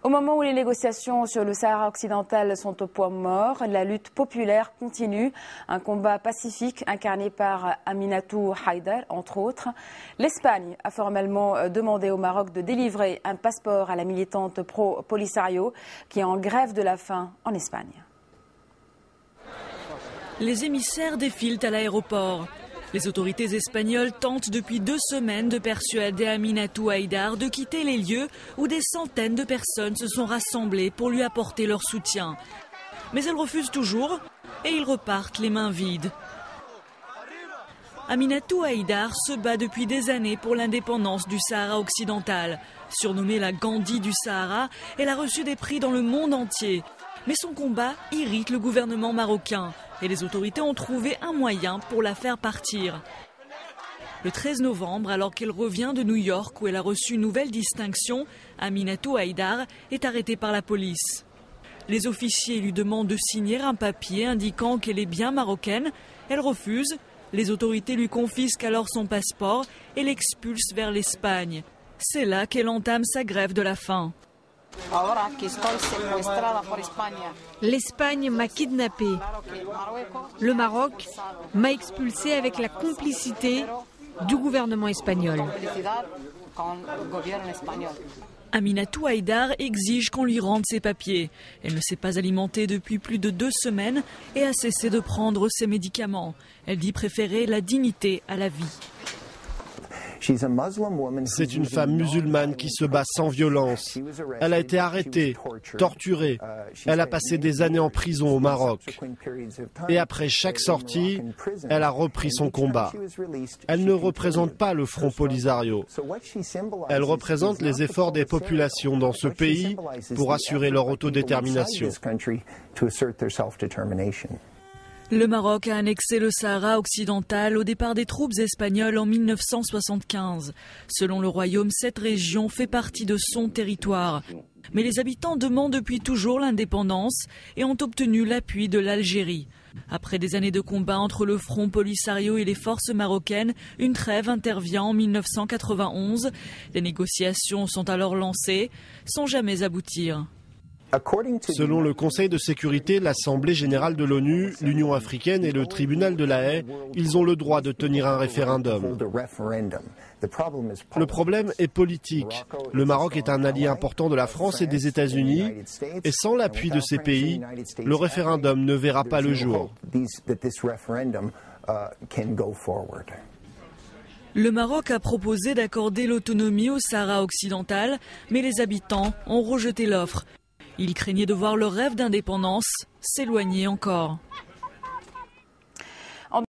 Au moment où les négociations sur le Sahara occidental sont au point mort, la lutte populaire continue. Un combat pacifique incarné par Aminatou Haïdar, entre autres. L'Espagne a formellement demandé au Maroc de délivrer un passeport à la militante pro-Polisario qui est en grève de la faim en Espagne. Les émissaires défilent à l'aéroport. Les autorités espagnoles tentent depuis 2 semaines de persuader Aminatou Haïdar de quitter les lieux où des centaines de personnes se sont rassemblées pour lui apporter leur soutien. Mais elle refuse toujours et ils repartent les mains vides. Aminatou Haïdar se bat depuis des années pour l'indépendance du Sahara occidental. Surnommée la Gandhi du Sahara, elle a reçu des prix dans le monde entier. Mais son combat irrite le gouvernement marocain et les autorités ont trouvé un moyen pour la faire partir. Le 13 novembre, alors qu'elle revient de New York où elle a reçu une nouvelle distinction, Aminatou Haïdar est arrêtée par la police. Les officiers lui demandent de signer un papier indiquant qu'elle est bien marocaine. Elle refuse. Les autorités lui confisquent alors son passeport et l'expulsent vers l'Espagne. C'est là qu'elle entame sa grève de la faim. L'Espagne m'a kidnappée. Le Maroc m'a expulsée avec la complicité du gouvernement espagnol. Aminatou Haïdar exige qu'on lui rende ses papiers. Elle ne s'est pas alimentée depuis plus de 2 semaines et a cessé de prendre ses médicaments. Elle dit préférer la dignité à la vie. C'est une femme musulmane qui se bat sans violence. Elle a été arrêtée, torturée. Elle a passé des années en prison au Maroc. Et après chaque sortie, elle a repris son combat. Elle ne représente pas le Front Polisario. Elle représente les efforts des populations dans ce pays pour assurer leur autodétermination. Le Maroc a annexé le Sahara occidental au départ des troupes espagnoles en 1975. Selon le royaume, cette région fait partie de son territoire. Mais les habitants demandent depuis toujours l'indépendance et ont obtenu l'appui de l'Algérie. Après des années de combat entre le Front Polisario et les forces marocaines, une trêve intervient en 1991. Les négociations sont alors lancées, sans jamais aboutir. Selon le Conseil de sécurité, l'Assemblée générale de l'ONU, l'Union africaine et le tribunal de La Haye, ils ont le droit de tenir un référendum. Le problème est politique. Le Maroc est un allié important de la France et des États-Unis, et sans l'appui de ces pays, le référendum ne verra pas le jour. Le Maroc a proposé d'accorder l'autonomie au Sahara occidental, mais les habitants ont rejeté l'offre. Ils craignaient de voir leur rêve d'indépendance s'éloigner encore.